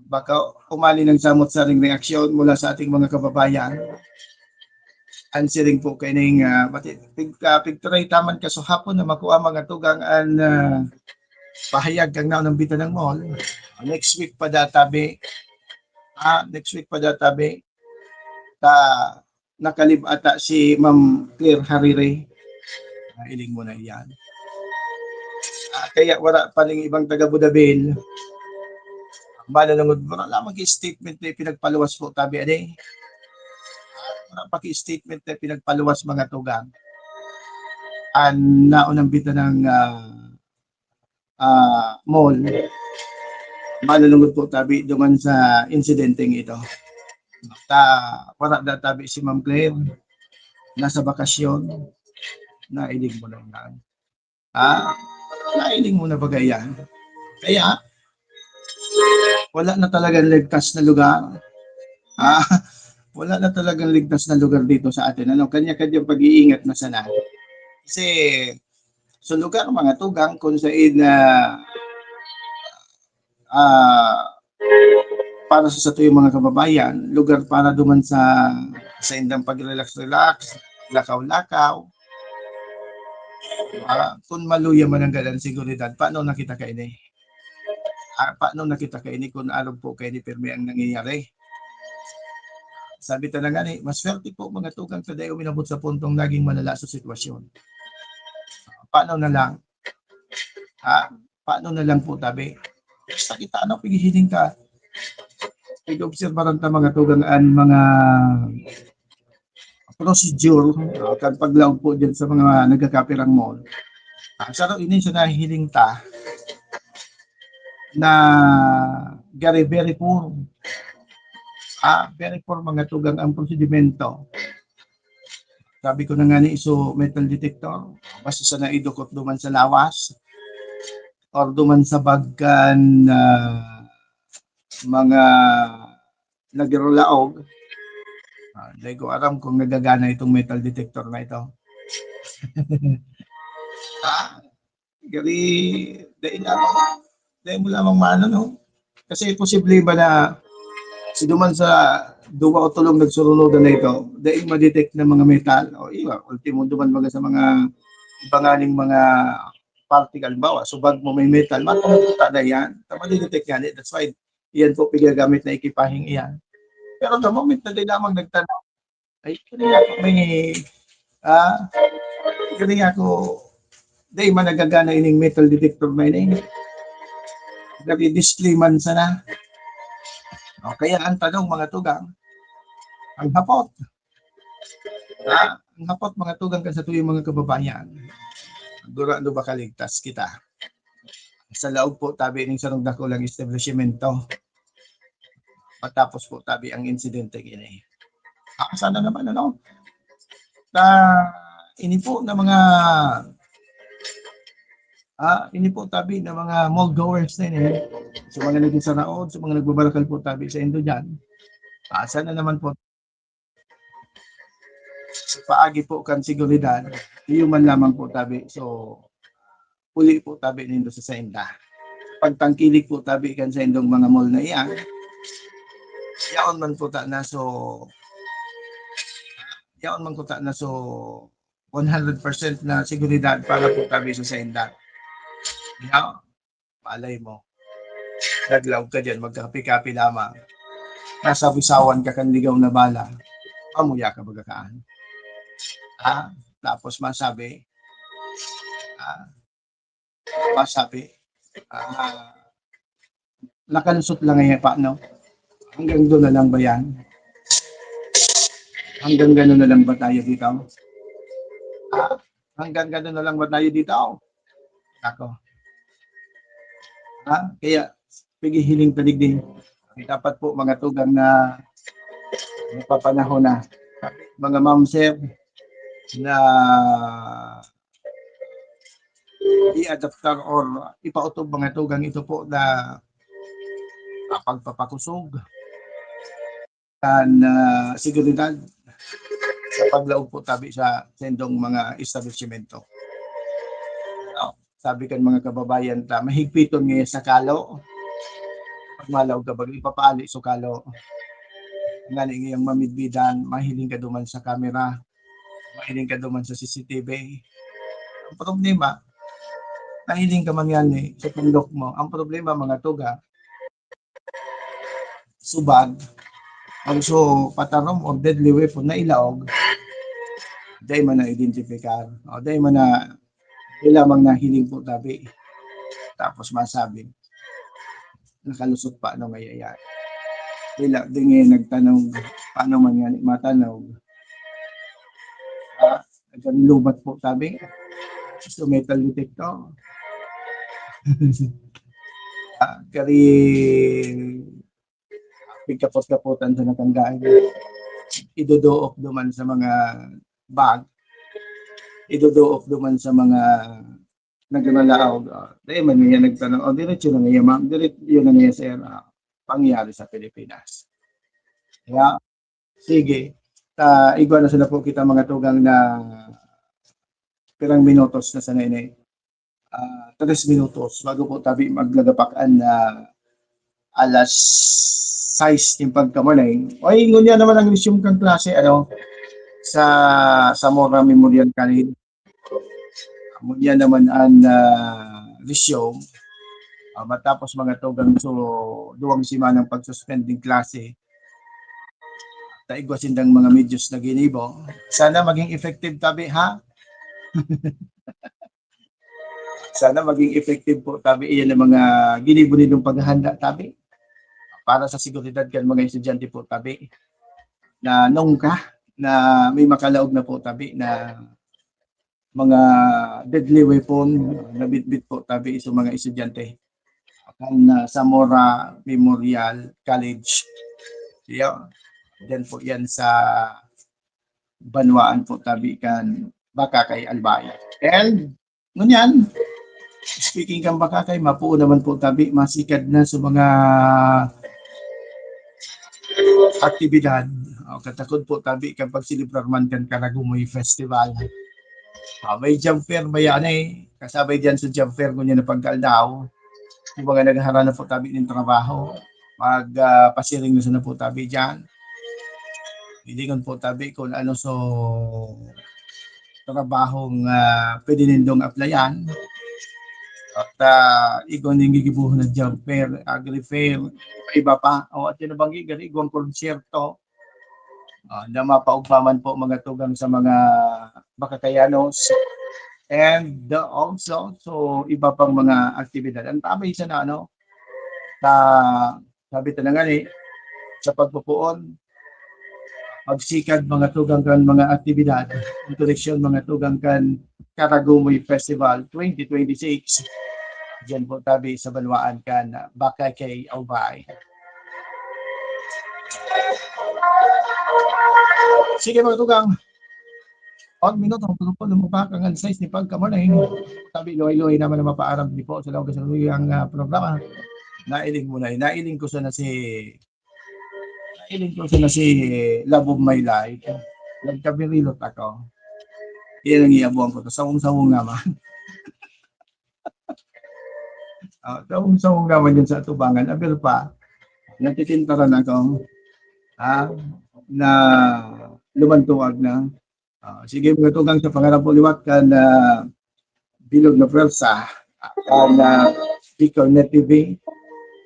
baka umali ng samot-saring reaksyon mula sa ating mga kababayan. Answering po kay ning picture taman kaso hapon na makuha mga tugang an pahayag kang naon ng bita ng mall. Next week pa databi. Next week pa databi. Nakalib ata si Ma'am Claire Harire. Iling mo na yan. Kaya wala pa ning ibang taga Budabil. Mananungod mo na lamang statement na pinagpaluwas po tabi ade. Wala pa statement na pinagpaluwas mga tugang. Ang naunang bita ng mall. Mananungod po tabi duman sa insidenteng ito. Wala na tabi si Ma'am Claire. Nasa bakasyon. Nailing mo na yan. Nailing mo na bagay yan. Kaya, wala na talagang ligtas na lugar. Wala na talagang ligtas na lugar dito sa atin. Kanya-kanyang pag-iingat na sana. Kasi, sa lugar, mga tugang, kung saan para sa tuyong mga kababayan, lugar para duman sa indang pag-relax-relax, lakaw-lakaw. Kung maluya man ang galang seguridad, paano nakita ka ini? Paano nakita ka ini kung alam po kayo ni Pirme ang nangyayari? Sabi talaga ni, mas swerte po mga tugang taday uminabot sa puntong naging malala sa sitwasyon. Paano na lang? Paano na lang po tabi? Basta kita pigihiling ka. Pag-obserbaran ta mga tugang mga procedure kan paglaog po dyan sa mga nagkakapirang mall. Sa ini sa nahihiling ta na very poor. Very poor mga tugang ang prosedimento. Sabi ko na nga ni iso metal detector. Basta sa naidukot duman sa lawas or duman sa bagkan mga nagirulaog. Hindi ko alam kung nagagana itong metal detector na ito. Dahil mo lamang maano, no? Kasi posible ba na si duman sa duwa o tulong nagsurunodan na ito, dahil ma-detect na mga metal, o iba, ultimo duman mga sa mga ibanganing mga particle, bawa, subag mo may metal, matututa na yan, ma-detect yan, that's why, iyan po pigagamit na ekipahing iyan. Pero the moment na di lamang nagtanong, ay, kani ako, dahil managagana ining metal detector na ini. Nag-display man sana. Kaya ang tanong mga tugang, ang hapot. Ang hapot mga tugang kan sa tuyong mga kababayan. Durado ba kaligtas kita? Sa laog po tabi ng sarong dakulang establishmento. Matapos po tabi ang insidente ini. Sana naman ini po na mga ini po tabi na mga mall goers na ini. Sa mga naging sanaod, sa mga nagbabarakal po tabi sa Indo dyan. Sana naman po sa paagi po kan seguridad, human lamang po tabi. So, puli po tabi nindo sa Sainda. Pagtangkilik po tabi kan sa Indong mga mall na iyan, yaon man po ta na so 100% na seguridad para po tabi sa Sainda. Palay mo. Naglaog ka dyan, magkakapi-kapi lamang. Nasa bisawan ka kanligaw na bala. Pamuya ka bagakaan. Tapos masabi, nakalusot lang ngayon pa, no? Hanggang doon na lang ba yan? Hanggang gano'n na lang ba tayo dito? Hanggang gano'n na lang ba tayo dito? Ako. Kaya, pigihiling taligding. Dapat po mga tugang na napapanahon na. Mga ma'am sir na i-adaptar or ipautob mga tugang ito po na pagpapakusog and seguridad sa paglaog po tabi sa sendong mga establishmento. Sabi kan mga kababayan ta mahigpiton ngayon sa kalo malaw ka bag ipapaali sukalo. Nga ngayong mamidbidan, mahiling ka duman sa camera, mahiling ka duman sa CCTV. Ang problema, mahiling ka man yan sa tundok mo. Ang problema mga tuga, subag, also patarom o deadly weapon na ilaog, dahil man na identifikar, o dahil man na lamang na hiling po tabi. Tapos masabi, nakalusot pa ano ngayayari. Wala din nagtanong, paano man yan matanaw. Nagkalubat po tabi. So metal detector. Kari pigkapot-kapotan sa natandaan. Idodook duman sa mga bag. Idodook duman sa mga naglalaaw. Dahil man niya nagtanong, diretso na niya ma'am, diretso na niya sir, pangyari sa Pilipinas. Kaya, sige, igwa na sila po kita mga tugang na pirang minutos na sa nene. 3 minutos bago po tabi maglagapakan na alas 6 yung pagkamalay. O ingon niya naman ang resume kang klase sa Zamora Memorial College. Ingon niya naman ang resume. Matapos mga tugang so 2 simanang pagsuspending klase. Taigwasin ng mga medyos na ginibo. Sana maging effective tabi ha. Sana maging effective po tabi iyan ang mga ginibo nilang paghahanda tabi. Para sa seguridad kan mga estudyante po tabi. Na nungka na may makalaog na po tabi na mga deadly weapon na bitbit po tabi sa mga estudyante. Ang Zamora Memorial College. Yeah. Then po yan sa Banwaan po tabi kan Bakakay Albay. And ngunyan, speaking kang Bakakay, mapuo naman po tabi, masikad na sa mga aktibidad. Katakod po tabi kapag silibrar man kan Karagumoy Festival. May jump fair ba yan kasabay dyan sa jump fair kung yan na pagkaldaw. Yung mga naghahara na po tabi ng trabaho, magpasiring na sana po tabi dyan. Hindi kon po tabi kung ano so trabahong pwede nindong applyan. At ikon yung gigibuhan na job fair, agri fair, iba pa. O at yun na bang igong konsyerto na mapaugpaman po mga tugang sa mga Bakakayanos. And also, so iba pang mga aktibidad. Ang tama isa na sabi ta na nga sa pagpupuon, magsikad mga tugang kan mga aktibidad, introduction mga tugang kan Karagumoy Festival 2026. Diyan po tabi sa Banwaan kan Bakakay Albay. Sige mga tugang, 1 minuto ang grupo lumapakan ang size ni pagkamanay. Tabi loy-loy naman na mapaaram di po sa lawag sa ang programa. Nailing mo na. Nailing ko sana si Love of My Life. Nagkabirilot ako. Yan ang iabuan ko. Sawong-sawong naman. Sawong-sawong naman yun sa atubangan. Aber pa, natitintaran ako na lumantuwag na. Sige mga tugang sa pangarap po liwat kan bilog na pwersa ang Bicol Net TV.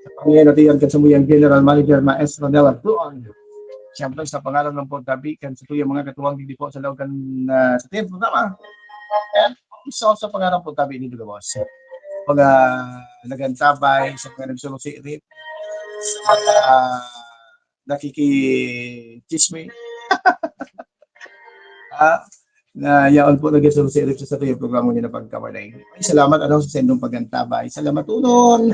Sa pangyayari kan sa muyang General Manager Maestro Nela Duon. Siyempre sa pangarap ng pagtabi kan sa tuyang mga katuwang hindi po sa lawagan sa team programa. And also sa pangarap po tabi ni Dugabos. Mga nagantabay sa mga nagsulusirip sa mga nakikichisme. Na yaon po nag-sulusirip sa tuyang programa niya na pagkamalay. Salamat sa sendong pagantabay. Salamat unon.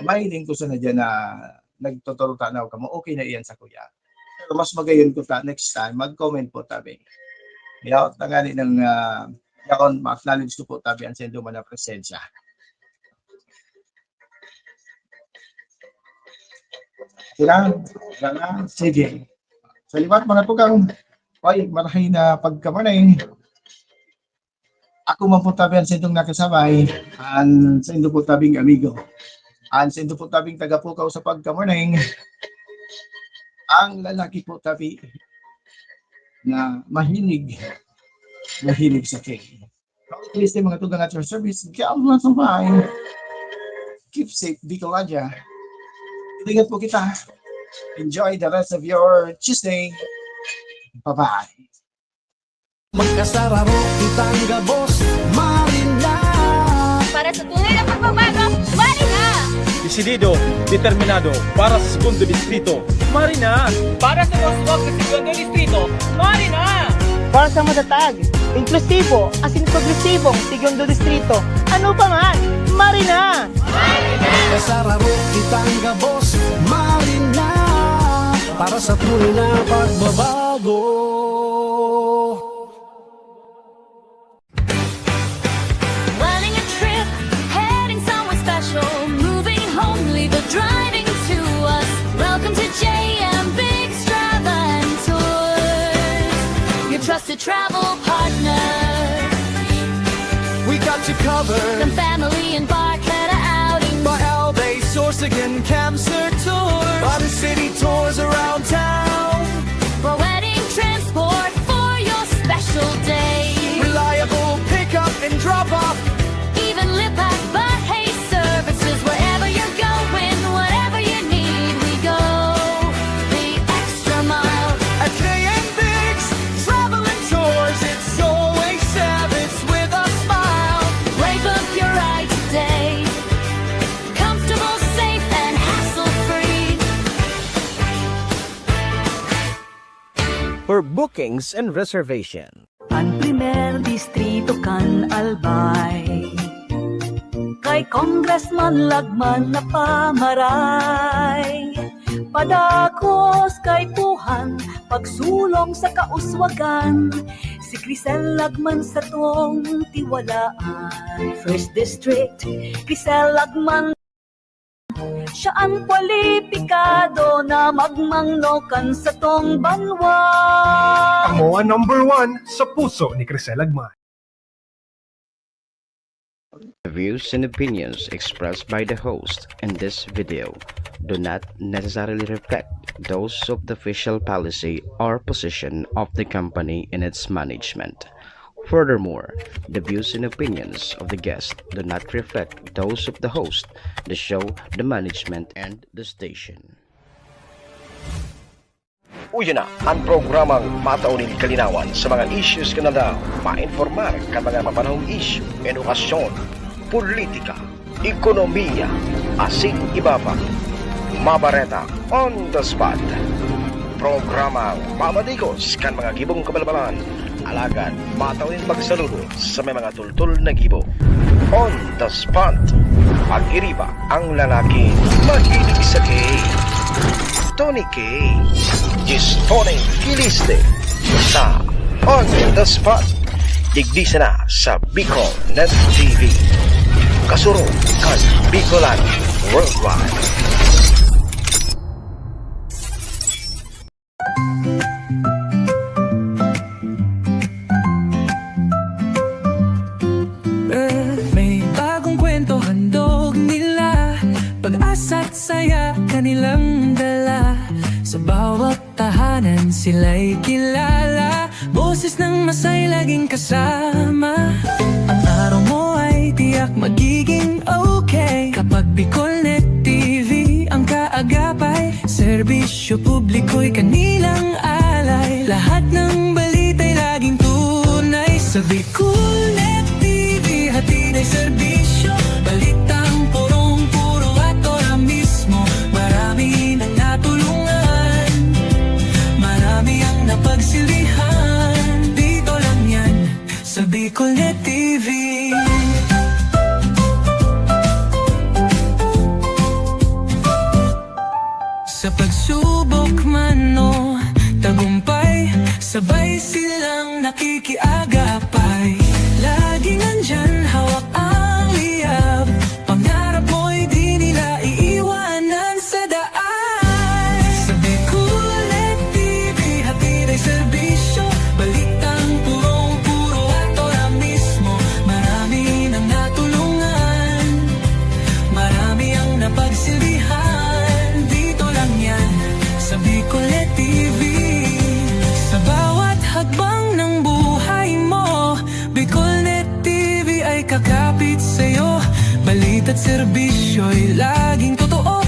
Mahiling ko sa na dyan na nagtuturo tanaw ka mo. Okay na iyan sa kuya. Pero mas magayon ko ta next time. Mag-comment po tabi. Yaon tangali ng yaon ma-acknowledge ko po tabi ang sendong man na presensya. Sige. Salamat mga tukang. Oy, marahay na pagkamanay. Ako man po tabi ang sendong nakasabay. Ang sendong po tabing amigo. Ansin po tabing taga-pukaw sa pagka-morning. Ang lalaki po tabi na mahilig sa cake. Please mga tugang at your service. Kaya lang sa bahay. Keep safe, Bicoladia. Ingat po kita. Enjoy the rest of your Tuesday. Bye-bye. Magkasararo kitang gabos, Marina. Para sa tunay na pagbabago, Marina! Desidido, determinado, para sa segundo distrito, Marina! Para sa Roswag sa segundo distrito, Marina! Para sa matatag, inklusibo, asin progresibong segundo distrito. Ano pa man, Marina! Magkasararo kitang gabos, Marina. Para sa tunay na pagbabago. Planning a trip, heading somewhere special, moving home, leave the driving to us. Welcome to JM Big Strava and Tours, your trusted travel partner. We got you covered. Some family and Barclay outing. By Albay, Sorsigan, Camser Tours. By the city tours around town. For wedding transport for your special day. Reliable pickup and drop off. Even Lipac, but hey, services wherever you're going, whatever you need, we go the extra mile. At JM Biggs, travel and tours, it's always savage with a smile. Playbook your ride today. Comfortable, safe, and hassle-free. For bookings and reservation, Ang primer distrito kan Albay, kay Congressman Lagman na pamaray. Padakos kay Puhan, pagsulong sa kauswagan, si Crisel Lagman sa tong tiwalaan. First District, Crisel Lagman, siya ang kwalipikado na magmangnokan sa tong banwa. Amo ang number 1 sa puso ni Crisel Lagman. The views and opinions expressed by the host in this video do not necessarily reflect those of the official policy or position of the company and its management. Furthermore, the views and opinions of the guest do not reflect those of the host, the show, the management, and the station. Uyo na ang programang mataunin kalinawan sa mga issues ka na daw ma-informar ka mga mapanahong issue, edukasyon, politika, ekonomiya, asin iba pa. Mabareta on the spot. Programang mamadikos kan mga gibong kabalabalan, alagad mataunin magsaludo sa may mga tultul na gibo. On the spot. Pag-iriba ang lalaki mahilig sa gay. Tony K. Gistone Kiliste sa On the Spot. Digdisa na sa Bicol Net TV. Kasuro kan Bicolan Worldwide. May bagong kwento handog nila, pag-asa't saya kanilang dala. Sa bawat tahanan sila'y kilala, boses ng masay laging kasama. Ang araw mo ay tiyak magiging okay kapag Bicolnet TV ang kaagapay. Serbisyo publiko'y kanilang alay, lahat ng balita'y laging tunay. Sa Bicolnet TV hatid ay serbisyo, balitang purong-puro at ora mismo. Marami nang natulungan, marami ang napagsilihan. Dito lang yan sa Bicolnet TV. Sa pagsubok man o tagumpay, sabay silang nakikiagapay. Laging nandyan, hawak ang liyab, pangarap mo'y di nila iiwanan sa daan. Sa Bicolnet TV hatid ay serbisyo, balitang purong-puro at ora mismo. Marami nang natulungan, marami ang napag kakapit sa'yo. Balita't serbisyo'y laging totoo.